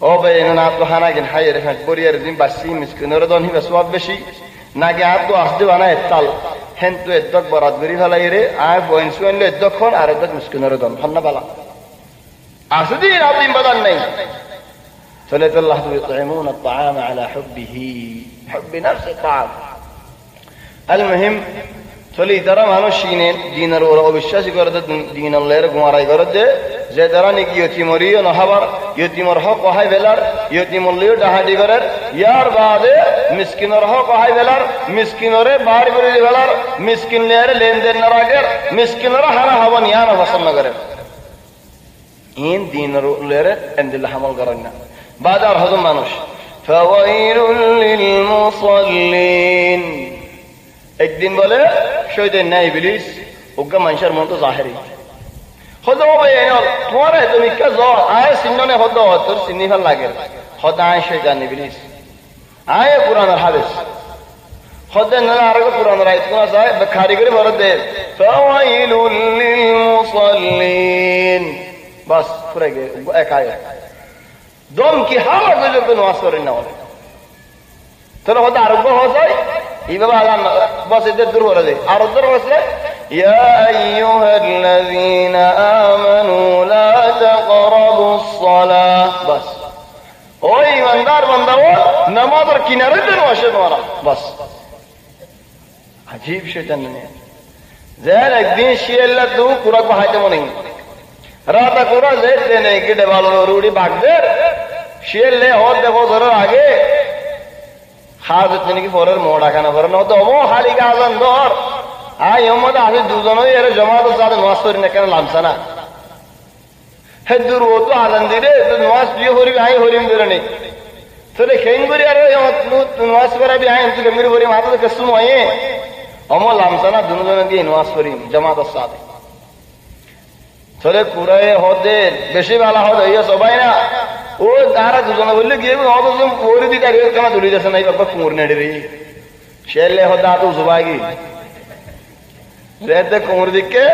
ও ভাই না তো হানা গেন হাই রে পরিয়ার দিন বাসি মিসকিনরা দন হিবা সওয়াব বেশি নাকি আর তো আসতে বানা এতাল হেনতো এতক বরাত করি ফেলাই রে আয় বইন সুইনলে এতক্ষণ আর এতক মিসকিনরা দন ফান্না বালা আসদি রাতিম বাদান নাই তাহলে তো আল্লাহ ইউতঈমুনা আত-তাআম আলা হুব্বিহি হুব্বি নাফসি তাআম আল মুহিম তাহলে তারা মানুষ শিনেন দিনের ওরা অবিশ্বাসী করে দিন আল্লাহর গুমারাই করে যে তারা নাকি ইয়তিমরিও নহবার ইয়তিমর হক হাই বেলার ইয়তিমল্লিও ডাহাডি করার ইয়ার বাদে মিসকিনর হক হাই বেলার মিসকিনরে বাড়ি করে বেলার মিসকিনের লেনদেন না রাখের মিসকিনর হারা হবন ইয়ান পছন্দ করে ইন দিনের উল্লেরে এন্দিল্লাহ আমল করেন না বাজার হজম মানুষ ফাওয়াইলুল লিল মুসাল্লিন একদিন বলে শয়তান না ইবলিস ওগা মানুষের মন তো জাহেরি হদ হবে তোমার তুমি কে যাও আয় সিননে হদ তোর সিনি ভাল লাগে হদ আয় শয়তান ইবলিস আয় কুরআনের হাদিস হদ না আর কুরআনের আয়াত কোন যায় বুখারী করে বলে দে ফাওয়াইলুল লিল মুসাল্লিন বাস পুরো গে এক আয়াত দম কি হাওয়া গজব নামাজ পড়েন না বলে তাহলে হদ আরোগ্য হয়ে যায় এইভাবে আজান বাস এদের দূর করে দেয় আর দূর হচ্ছে ইয়া আইয়ুহাল্লাযীনা আমানু লা তাকরাবুস সালাহ বাস ওই ইমানদার বান্দাও নামাজের কিনারে যেন আসে তোমরা বাস আজীব শয়তান ने যার একদিন শিয়াল্লা দু কুরআন পড়াইতে মনে রাতা কুরআন যেতে নেই গিডে ভালো রুড়ি বাগদের শিয়াল্লে হদ দেখো ধরার আগে হাজত নাকি পরের মোড়া খানা করে না তো ও খালি আজান ধর আই ওমদ আছে দুজনই এর জমাত সাথে নামাজ পড়ি না কেন লামছা না হে দূর ও তো আজান দিলে তো নামাজ দিয়ে হরি আই হরিম দিলে নেই তাহলে খেইন করি আর নামাজ পড়াবি আই তো গমির হরি মাথা তো কসম হয় অমল লামছা না দুজন দিয়ে নামাজ পড়ি জমাত সাথে তাহলে কুরায়ে হদে বেশি ভালো হদ হইয়া সবাই না ও তারা দুজনে বললে গিয়ে অতজন পরি দি তার কেন দড়ি যাচ্ছে না বাবা কুমুর নেড়ে রে শেলে হদা তো জুবাগি রেতে কুমুর দিকে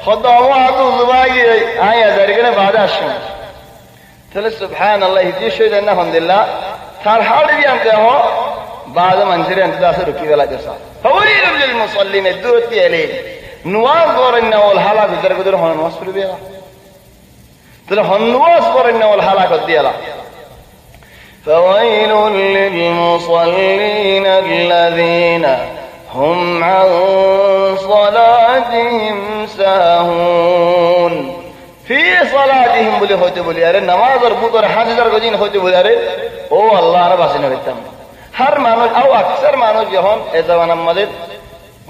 হদা আমো আতো জুবাগি আই আদার কেনে বাদা আসুন তাহলে সুবহানাল্লাহ হিজি শয়তান না আলহামদুলিল্লাহ তার হাড়ি দি আনতে হ বাদা মঞ্জিরে আনতে আসে রুকি বেলা কেসা ফাওয়াইলুল লিল মুসাল্লিন দুতি আলে নওয়াজ করেন না ওল হালা ভিতর ভিতর হন নামাজ পড়বে তাহলে হন্নওয়াজ করেন না ওল হালাকত দিয়ালা ফাওয়াইলুল লিল মুসাল্লিন আল্লাযীনা হুম আন সালাতিহিম সাহুন ফি সালাতিহিম বলে হইতে বলি আরে নামাজের ভিতর হাজার গজিন হইতে বলি আরে ও আল্লাহর বাসিনা হইতাম হর মানুষ আও আকসার মানুষ যখন এই জামানার মধ্যে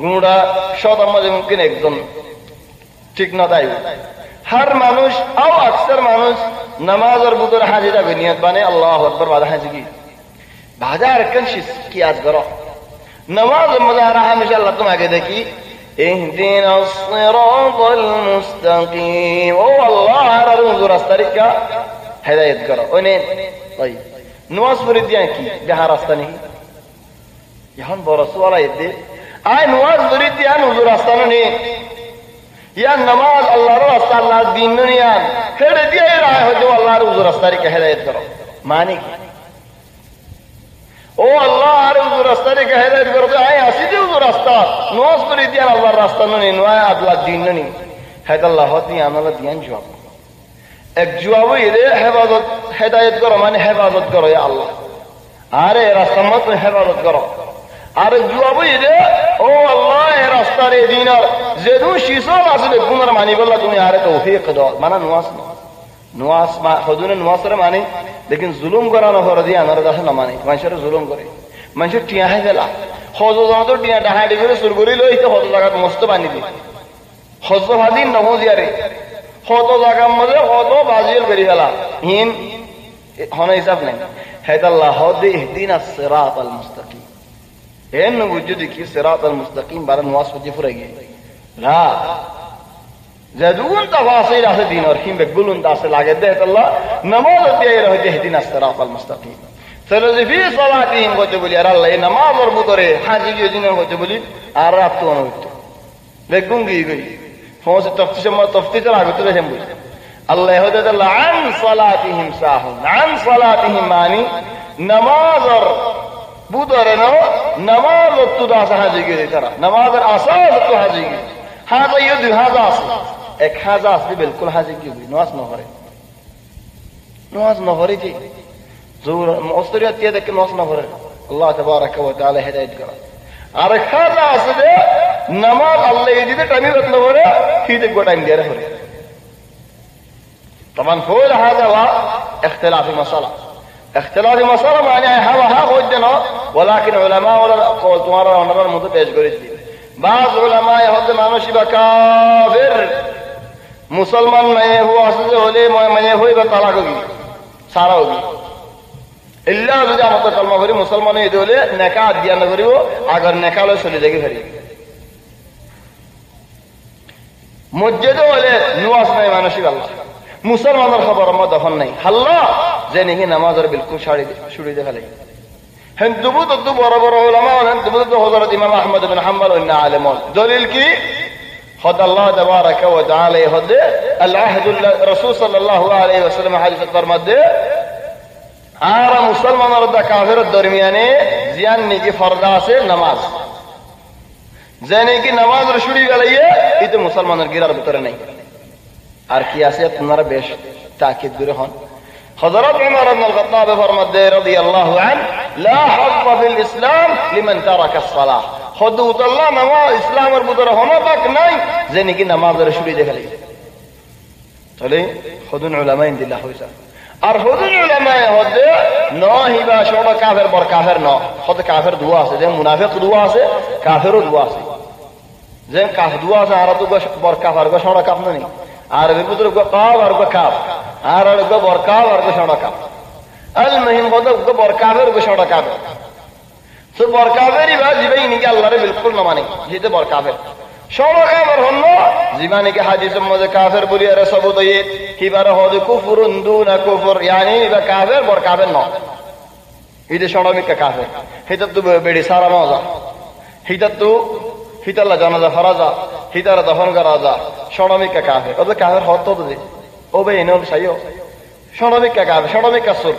গুণা শত মধ্যে মুমকিন একজন ঠিক না তাই हर मानुष और अक्सर मानुष नमाज और बुतर हाजिरा बिनियत बने अल्लाह अकबर बाधा हाजिगी बाधा रकन की याद करो नमाज मज़ारा हमेशा अल्लाह तुम आगे देखी इहदिनस सिरातल मुस्तकीम ओ अल्लाह हर रोज रास्ता का हिदायत करो उन्हें भाई नमाज पढ़ी दिया की जहां रास्ता नहीं यहां बरस वाला ये आए नमाज पढ़ी दिया नुज़ुर रास्ता नहीं या नमाज अल्लाह रास्ता अल्लाह दीन दुनिया फिर दिया ही रहा है जो अल्लाह हुजूर रास्ता की हिदायत करो माने की ओ अल्लाह हुजूर रास्ता की हिदायत करो तो आए हसीदे हुजूर रास्ता नमाज पढ़ी दिया अल्लाह रास्ता नहीं नवा अल्लाह दीन नहीं है अल्लाह होती अल्लाह दियान जवाब एक जवाब ये हिफाजत हिदायत करो माने हिफाजत करो या अल्लाह अरे रास्ता मत हिफाजत करो আর জবাবই দে ও আল্লাহ এই রাস্তার এই দিনের যেদু শিসল আসলে গুনার মানি বললা তুমি আরে তৌফিক দাও মানে নওয়াজ মা হুজুরে নওয়াজরে মানে लेकिन जुलुम করানো হরে দি আনার কাছে না মানে মানুষের জুলুম করে মানুষ টিয়া হয় গেলা হজো জানো তো টিয়া ডাহাডি করে সুরগুরি লইতে হজো জায়গা মস্ত বানি দি হজো হাদিন নমো দিয়ারে হজো জায়গা মধ্যে হজো বাজিল করি গেলা হিন হনে হিসাব নাই হায়দাল্লাহ হদি ইহদিনাস সিরাতাল মুস্তাকিম ان وجود کی صراط المستقیم بار نواز وجه فرگی لا زدون تفاصيل اس دین اور کیم بگلون داس لاگے دے اللہ نماز دے رہے اهدنا الصراط المستقیم سلذ فی صلاتهم کو بولی اللہ نماز اور بترے حاجی کی دین کو بولی ارات تو نو بگونگی گئی فوز تفتیش لاگے تو ہم بولی اللہ ہدد اللہ عن صلاتهم ساهون عن صلاتهم معنی نماز اور বুদরে না নামাজ তো দাস হাজিগে তারা নামাজের আসাস তো হাজিগে হাজা ইয়ে দুই হাজা আছে এক হাজা আছে বিলকুল হাজিগে নামাজ না করে জি জোর মস্তরিয়া দিয়ে দেখে নস না করে আল্লাহ তাবারাকা ওয়া তাআলা হেদায়েত করা আর খানা আছে যে নামাজ আল্লাহ এই দিতে টাইম রত্ন করে ফিতে গো টাইম দিয়ে রাখে طبعا فوق هذا اختلاف مسألة اختلاف مسألة معناه ها وجدنا ولكن علماء ولا قول تمہارا ونبر مدد پیش کرید بعض علماء يهد مانوشی بکافر مسلمان میں ہوا اسے ہولے میں ہوئی بطلاق ہوگی سارا ہوگی اللہ رجا مطلب کلمہ بھری مسلمان یہ دولے نکاح دیا نہ بھری ہو اگر نکاح لو سلی دے گی بھری مسجد والے نواز نہیں مانوشی اللہ মুসলমানের খবর আমার দফন নাই হাল্লা যে নাকি নামাজের বিলকুল ছুড়ি দিয়ে ফেলে হিন্দু তো বড় বড় উলামা হিন্দু তো হযরত ইমাম আহমদ ইবনে হাম্বল ইন্না আলেমন দলিল কি خد الله تبارك وتعالى يهد العهد الرسول صلى الله عليه وسلم حديث فرماده আর মুসলমানের দা কাফেরের দরমিয়ানে জিয়ান নাকি ফরজা আছে নামাজ যে নাকি নামাজের ছুড়ি গেলাইয়ে এটা মুসলমানের গিরার ভিতরে নাই আর কি আছে আপনারা বেশ তাকিদ করে হন হযরত উমর ইবনে আল খাত্তাব ফরমাতে রাদিয়াল্লাহু আনহু লা হায্য ফিল ইসলাম লিমান তারাকা আস-সালাহ হুদুদুল্লাহ নামাজ ইসলামের ভিতরে হনো পাক নাই যে নাকি নামাজের ছুটি দেখালে তাহলে হুদুন উলামা ইনদিল্লাহ হইছে আর হুদুন উলামা হদে নহিবা শোড়া কাফের বর কাফের ন হদ কাফের দুয়া আছে যে মুনাফিক দুয়া আছে কাফেরও দুয়া আছে যে কাফ দুয়া আছে আর তো বর কাফের গো শোড়া কাফ নাই عربي بدر قاب ارغ كاف عربي بركاب ارغ شوڑا كاف المهم قد بركاب ارغ شوڑا كاف سو بركابري با جيبي ني الله ري بالکل نہ مانے جيتے بركابر شوڑا كاف ہنو زمانے کے حدیث میں کافر بولی ارے ثبوت یہ کہ بار ہو کفر دون کفر یعنی با کافر بركابر نہ یہ شوڑا میں کافر ہت تو بیڑی سارا نہ ہو ہت تو হিতাল্লা জানাজা ফরাজা হিতারা দফন করা যা সনমিকা কাফের ওদের কাফের হত তো দে ও ভাই এনে সাইও সনমিকা কাফের সনমিকা সুর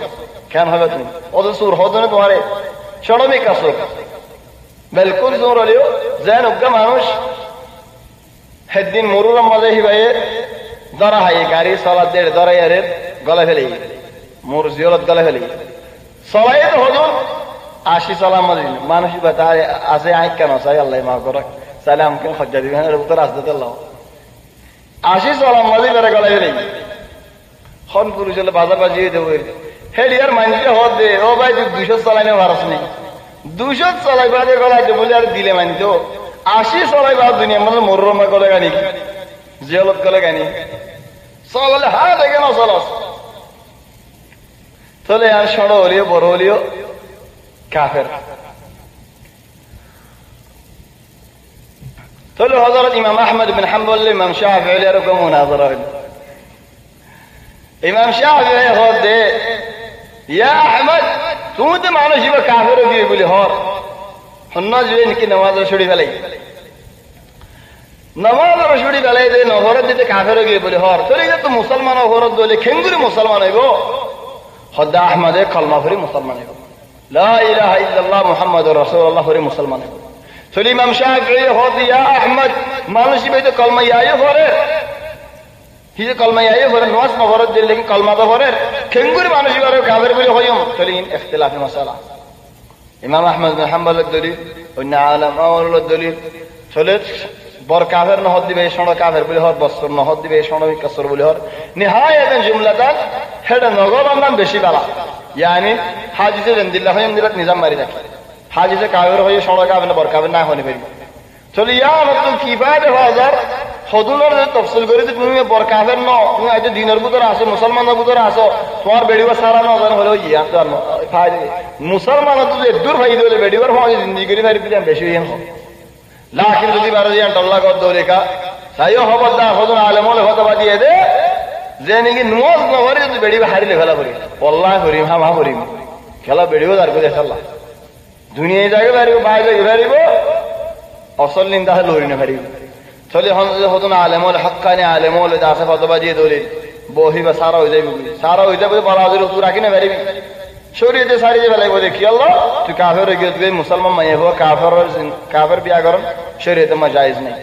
কেন হবে তুমি ওদের সুর হতো না তোমারে সনমিকা সুর বিলকুল জোর হলিও যেন উগ্র মানুষ হেদিন মরুরম মাঝে হিবায়ে দরা হাই গাড়ি সালাত দে দরা ইয়ারে গলা ফেলে মোর জিয়ারত গলা ফেলে সবাই তো হজুর আশি সালাম মানুষ আছে আইক কেন চাই আল্লাহ মা করে সালাম কেন খজ্জা দিবেন উত্তর আসতে আল্লাহ আশি সালাম মাঝে বেড়ে গলায় নেই খন পুরুষ হলে বাজার বাজিয়ে দেবো হেডি আর মানতে হত দে ও ভাই তুই 200 চালাইনে ভারস নেই 200 চালাই বাজে গলায় বলে আর দিলে মানিত 80 চালাই বাদ দুনিয়া মানে মররমা গলে গানি জিয়ালত গলে গানি চলালে হা দেখে না চলস চলে আর সড় হলিও বড় হলিও কাফের তাহলে হযরত ইমাম আহমদ ইবনে হাম্বল ইমাম শাফিঈ এরকম মুনাজারা হল ইমাম শাফিঈ হদে ইয়া আহমদ তুমি তো মানুষ হিসেবে কাফের হয়ে বলি হর হন্না জুয়েন কি নামাজ ছুড়ি ফেলাই নামাজ ছুড়ি ফেলাই দে নহরত দিতে কাফের হয়ে বলি হর তোরে তো মুসলমান হরত বলে খেঙ্গুরি মুসলমান হইব হদা আহমদে কলমা পড়ি মুসলমান হইব لا إله إلا الله محمد رسول الله فري مسلمان فالإمام شافعي هذا يا أحمد ما نشي بيت كلمة يا فرر هي كلمة يا فرر نواس ما فرر دل لكن كلمة ده فرر كنغور ما نشي فرر كافر بيله هيوم فلين اختلاف مسألة إمام أحمد بن حنبل الدليل وإن عالم أول الدليل فلت بار كافر نهاد دي بيشانه كافر بيله هر بسر نهاد دي بيشانه كسر بيله هر نهاية جملة هذا نقول أمام بشي بلا يعني حاجز الله هم دلت نظام ماري نك حاجز كافر هو يشانه كافر نبار كافر نه هوني بيري চলি ইয়া মতলব কিফায়ে হাজার হদুনের তফসিল করে যে তুমি বর কাফের ন তুমি আজ দিনের ভিতরে আসো মুসলমানের ভিতরে আসো তোমার বেড়িবা সারা ন জানো হলো ইয়া তো ফায়দা মুসলমান তো যে দূর ভাই দিলে বেড়িবার হয় জিন্দেগি করে ভাই পিলাম বেশি হইম লাকিন যদি বারে জিয়া আল্লাহ কর দলেকা সাইও হবদা হদুন আলেমল হতবা দিয়ে দে যে নাকি নমাজ না পড়ে যদি বেড়িবা হারিলে ফেলা পড়ি আল্লাহ করিম হা করিম খেলা বেড়িবা দার করে আল্লাহ দুনিয়ায় জায়গা বাইরে বাইরে বাইরেব অসল নিন্দা হলো হরিনে ভারি চলে হদুন আলেমল হক্কানি আলেমল দাসে ফতবা দিয়ে দলে বহিবা সারা হয়ে যাবে সারা হয়ে যাবে বড় আজর তুই রাখি না পারিবি শরীয়তে সারি যে ফেলাই বলে কি আল্লাহ তুই কাফের হয়ে গিয়ে মুসলমান মাইয়ে হো কাফের বিয়া করন শরীয়তে মা জায়েজ নাই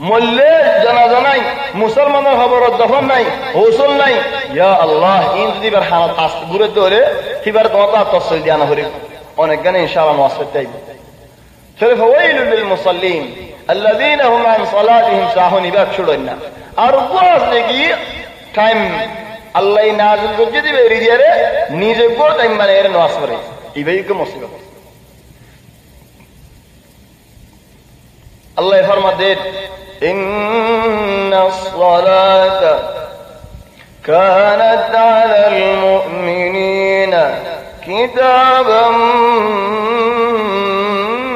মল্লে জানাজা নাই, মুসলমানের খবরত দফন নাই, হৌসল নাই। ইয়া আল্লাহ, ইন যদি বার হালত আস্তে ঘুরে ধরে এবার তোমার তসল দিয়া না হরিব অনেক গানে ইনশাআল্লাহ নওয়াজ চাইব। তাহলে ফাওয়াইলুল লিল মুসাল্লিন আল্লাযীনা হুম আন সালাতিহিম সাহুন, ইবাদ ছুড়েন না। আর ওয়াজ দেখি টাইম আল্লাহ নাযিল করে দিবে রিজিয়ারে নিজে গো টাইম মানে এর নওয়াজ করে ইবাই কে মুসিবত। আল্লাহ ফরমাতেন ইন্নাস সালাতা কানাত আলাল মুমিনিনা কিতাবাম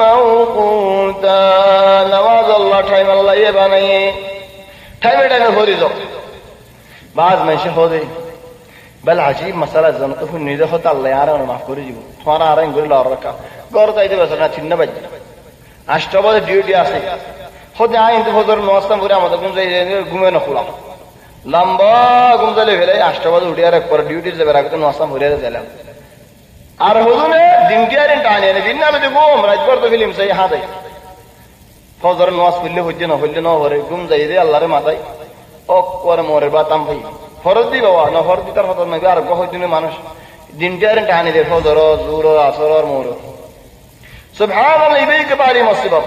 মাওকুতা। নামাজ আল্লাহ টাইম আল্লাহ এ বানাইয়ে টাইমে টাইমে পড়ি যাও। বাজ মাইসে হদে বল আজীব মাসালা জানো তো নিজে হতে আল্লাহ আর মাফ করে দিব। তোমার আর গরি লর রাখা গর তাইতে বসে না চিন্না বাজ 8টা বাজে ডিউটি আছে হতে আই কিন্তু ফজর নওয়াজতাম করে আমাদের কোন যাই ঘুমে না খুলাম লম্বা ঘুম চলে ফেলে 8টা বাজে উঠে আর একবার ডিউটি যাবে রাখতে নওয়াজতাম ভরে দিলাম। আর হদুনে দিনটি আর টানে এনে দিন না দেখো রাতভর তো ফিল্ম চাই হাতে ফজর নওয়াজ পড়লে হচ্ছে না হইলে না ভরে ঘুম যাই দে আল্লাহরে মাথায় অকরে মরে বা তাম ভাই ফরজ দি বাবা না ফরজ দি তার কথা নাকি আর গহদিনে মানুষ দিনটি আর টানে দে ফজর জোর আসর আর মোর সুবহানাল্লাহ। ইবাই কে বারি মুসিবত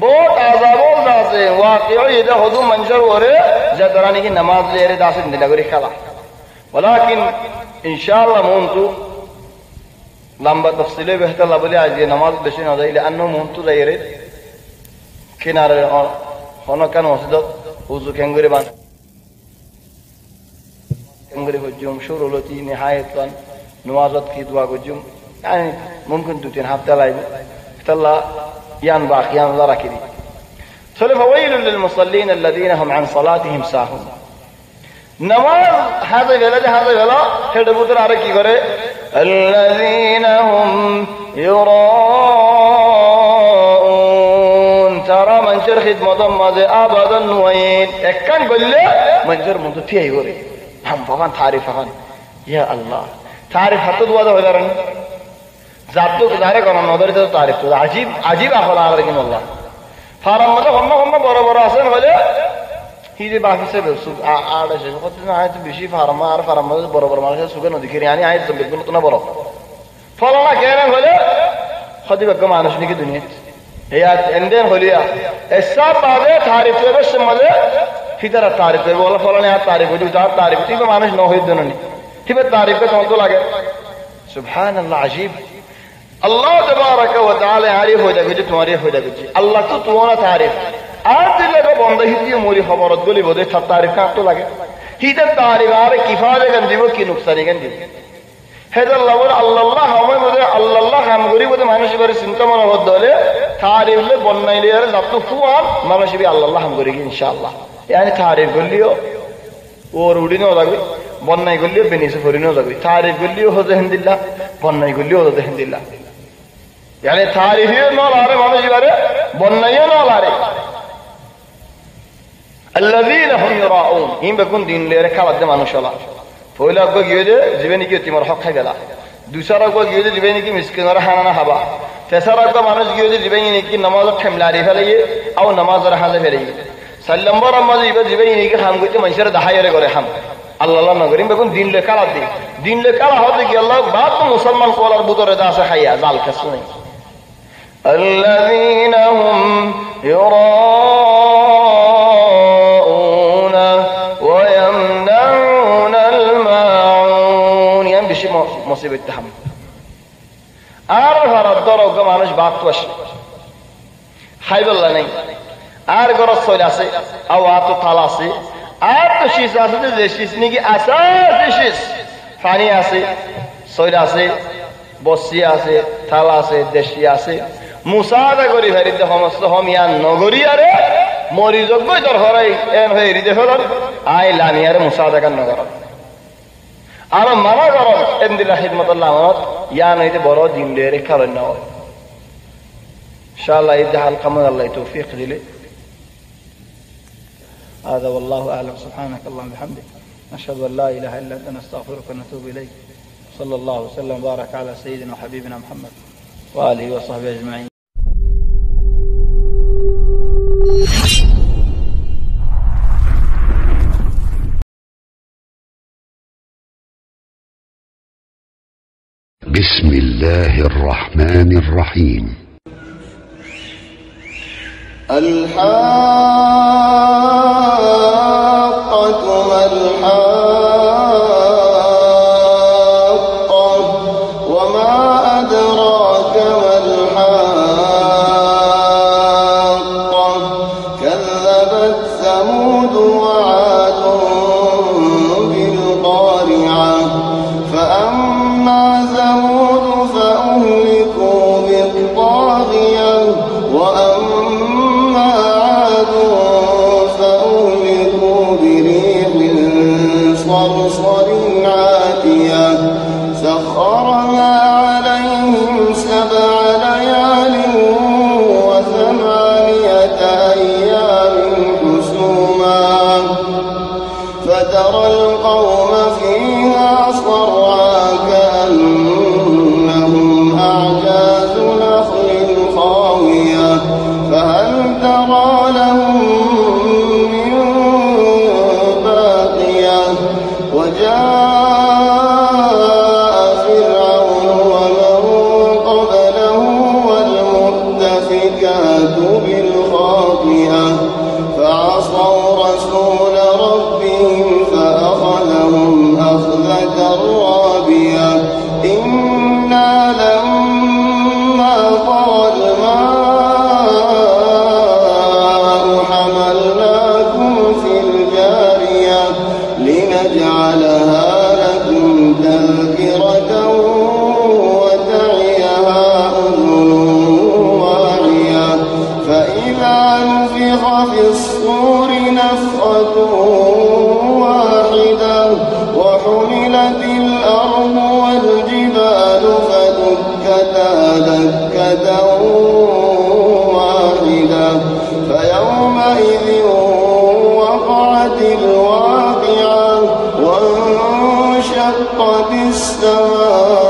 বহুত আযাবও আছে ওয়াকিউ ইদা হুদু মনজর ওরে যা দরানি কি নামাজ লেরে দাসে দিলা করে খেলা। ওয়ালাকিন ইনশাআল্লাহ মনতু লম্বা তফসিলে বেহতর বলে আজ নামাজ বেশি না যাইলে অন্য মনতু যাইরে কিনারে হনকান মসজিদত উযু কেঙ্গুরে বান কেঙ্গুরে হজুম শুরুলতি নিহায়াতান নওয়াজত কি দোয়া গজুম يعني ممكن 2-3 هفته لايب تلا يان باقيان لا راكدي. فويل للمصلين الذين هم عن صلاتهم ساهون. نماز هذا ولا هذا بوتر আর কি করে الذين هم يراءون ترى منشر خدمت মাঝে আবাদান ওয়াইন একখান বললে منشر মতো ঠিকই করে हम ভগবান তারিফ হন ইয়া আল্লাহ তারিফ হাত দোয়া হইলারেন জাতু জারে কোন নদরে তো তারিফ তো আজীব আজীব আখলা আর কি আল্লাহ ফারাম মত অন্য বড় বড় আছেন বলে হিজে বাকি সব আড়ে সে কত না আয় তো বেশি ফারাম আর ফারাম বড় বড় মানুষ সুগে নদী করে আনি আয় তো বেগুন তো না বড় ফলনা কেন বলে খদিবা কম মানুষ নাকি দুনিয়া এই আর এন্ডেন হলিয়া এসব বাদে তারিফ এর সময় ফিতারা তারিফ বলে ফলনা আর তারিফ যদি তার তারিফ ঠিক মানুষ ন হই দেন নি ঠিক তারিফ কে তো লাগে সুবহানাল্লাহ আজীব আল্লাহ তাবারাকা ওয়া তাআলা আরিফ হয়ে যাবে যে তোমার হয়ে যাবে আল্লাহ তো তোমার তারিফ আর দিলে বন্ধ হিদিয়ে মরি খবরত বলি বলে সব তারিফ কাটতে লাগে হিদের তারিফ আর কিফায়ে গান দিব কি নুকসানি গান দিব হেদাল্লাহ বলে আল্লাহ হয় বলে আল্লাহ কাম করি বলে মানুষ করে চিন্তা মনে হদ দলে তারিফ লে বন্নাইলে আর যত ফুয়াল মানুষ বি আল্লাহ কাম করি ইনশাআল্লাহ yani তারিফ করলিও ওর উড়িনো লাগবে বন্নাই করলিও বেনিসে ফরিনো লাগবে তারিফ করলিও হযে হিন্দিল্লাহ বন্নাই করলিও হযে হিন্দিল্লাহ yani তারিফিও না লারে মানুষ করে বন্নাইও না লারে الذين هم يراؤون ইন বেকুন দিন লেরে খাবার দে মানুষ হলা পয়লা গো গিয়ে দে জীবনী কি তোমার হক খাই গেলা দুসরা গো গিয়ে দে জীবনী কি মিসকিনরা হানা হাবা তেসরা গো মানুষ গিয়ে দে জীবনী কি নামাজ খেমলারি ফেলাইয়ে আও নামাজের হাজে ফেলাইয়ে সাল্লাম্বর আমাজ ইবা জীবনী কি হাম করতে মানুষের দাহাইরে করে হাম আল্লাহ নগর ইন বেকুন দিন লে কালা দি দিন লে কালা হতে কি আল্লাহ বাত তো মুসলমান কোলার বুতরে দাসে খাইয়া জাল খাসু নাই الذين هم يراءون ويمنعون الماعون يعني بشي مصيبة تهم আর ঘরের দরগ মানুষ বাদ তো আসে খাইবল্লা নাই আর ঘরের সইল আছে আওয়া তো থাল আছে আর তো শীষ আছে যে শীষ নাকি আসার শীষ পানি আছে সইল আছে বসি আছে থাল আছে দেশি আছে মুসাদা করি ফেরিতে সমস্ত হমিয়ান নগরিয়ারে মরিযোগ্য তোর হরাই এন হয়ে হৃদে ফেলন আই লামিয়ারে মুসাদা কান নগর আর মানা কর এমদিল্লাহ খিদমতুল্লাহ আমত ইয়ান হইতে বড় দিন দিয়ে রেখা লন্য ইনশাআল্লাহ এই হাল কামল আল্লাহ তৌফিক দিলে هذا والله اعلم سبحانك اللهم وبحمدك نشهد ان لا اله الا انت نستغفرك ونتوب اليك صلى الله وسلم وبارك على سيدنا وحبيبنا محمد واله وصحبه اجمعين. بسم الله الرحمن الرحيم. الحاقة ما الحاقة وما أدراك ما الحاقة كذبت ثمود وعاد بالقارعة فأما ثمود فأهلكوا بالطاغية وأما عاد فأهلكوا بريح صرصر عاتية سخرها عليهم 7 ليال و8 أيام حسوما فترى القوم فيها صرعى كأنهم أعجاز نخل خاوية فهل ترى لهم من باقية وجاء فرعون ومن قبله والمؤتفكات بالخاطئة فعصوا رسول ربهم فأخذهم أخذة رابية إنا لما طغى الماء حملناكم في الجارية لنجعلها لكم تذكرة وتعيها أذن واعية فإذا نفخ في الصور نفخة واحدة وحملت الأرض والجبال فدكتا دكة واحدة فيومئذ وقعت الواقعة وانشقت السماء